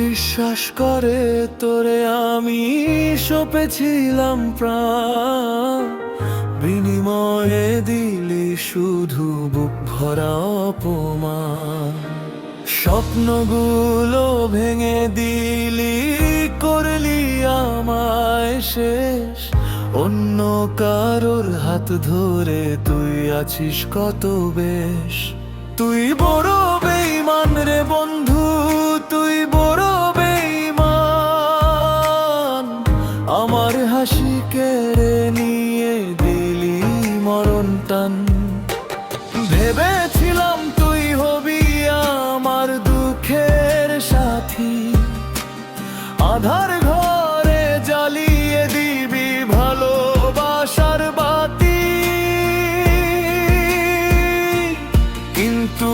বিশ্বাস করে তোরে আমি সঁপেছিলাম প্রাণ, বিনিময়ে দিলি শুধু বুক ভরা অপমান। স্বপ্নগুলো ভেঙে দিলি, করলি আমায় শেষ। অন্য কারোর হাত ধরে তুই আছিস কত বেশ। তুই বড় বেঈমান রে বন্ধু, তুই বড় বেঈমান। আমার হাসি কেড়ে নিয়ে দিলি মরণ টান। ভেবেছিলাম তুই হবি আমার দুঃখের সাথী, আধার ঘরে জ্বালিয়ে দিবি ভালোবাসার বাতি। কিন্তু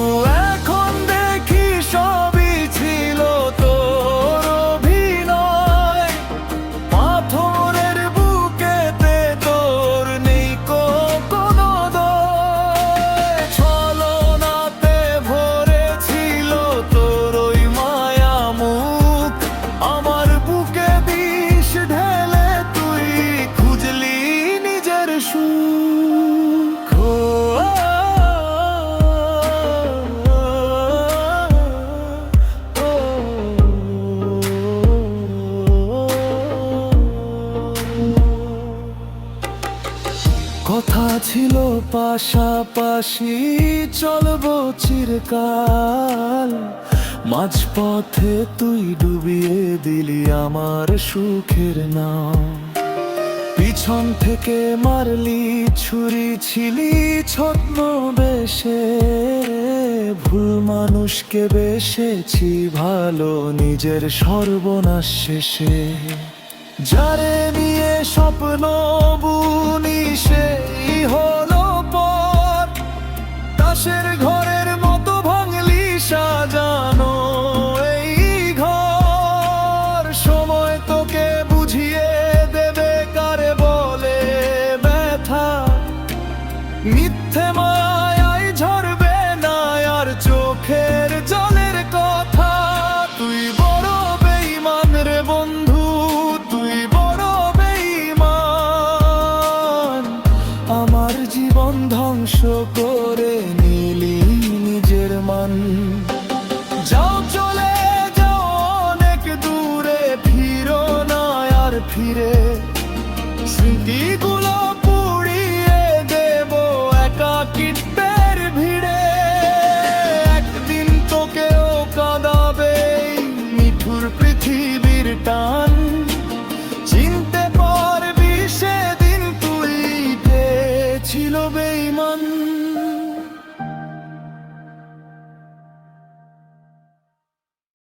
এখন দেখি সবই ছিল তোর অভিনয়। পাথরের বুকেতে তোর নেই কোনো দয়। ছলনাতে ভরেছিল তোর ওই মায়া মুখ। আমার বুকে বিষ ঢেলে তুই খুঁজলি নিজের সুখ। কথা ছিল পাশাপাশি চলবো চিরকাল, মাঝপথে তুই ডুবিয়ে দিলি আমার সুখের নাম। পিছন থেকে মারলি ছুরি, ছিলি ছদ্মবেশে। ভুল মানুষকে বেসেছি ভালো, নিজের সর্বনাশ শেষে। যারে নিয়ে স্বপ্ন বুনি সেই হলো পর। তাসের ঘরের মতো ভাঙলি সাজানো এই ঘর। সময় তোকে বুঝিয়ে দেবে কারে বলে ব্যথা। মিথ্যে মায়ায় ঝরবে না আর চোখের জলের কথা। তুই বড় বেঈমান রে বন্ধু, তুই বড় বেঈমান। আমার জীবন ধ্বংস করে নিলি নিজের মান। যাও চলে যাও অনেক দূরে, ফিরো না আর ফিরে। স্মৃতি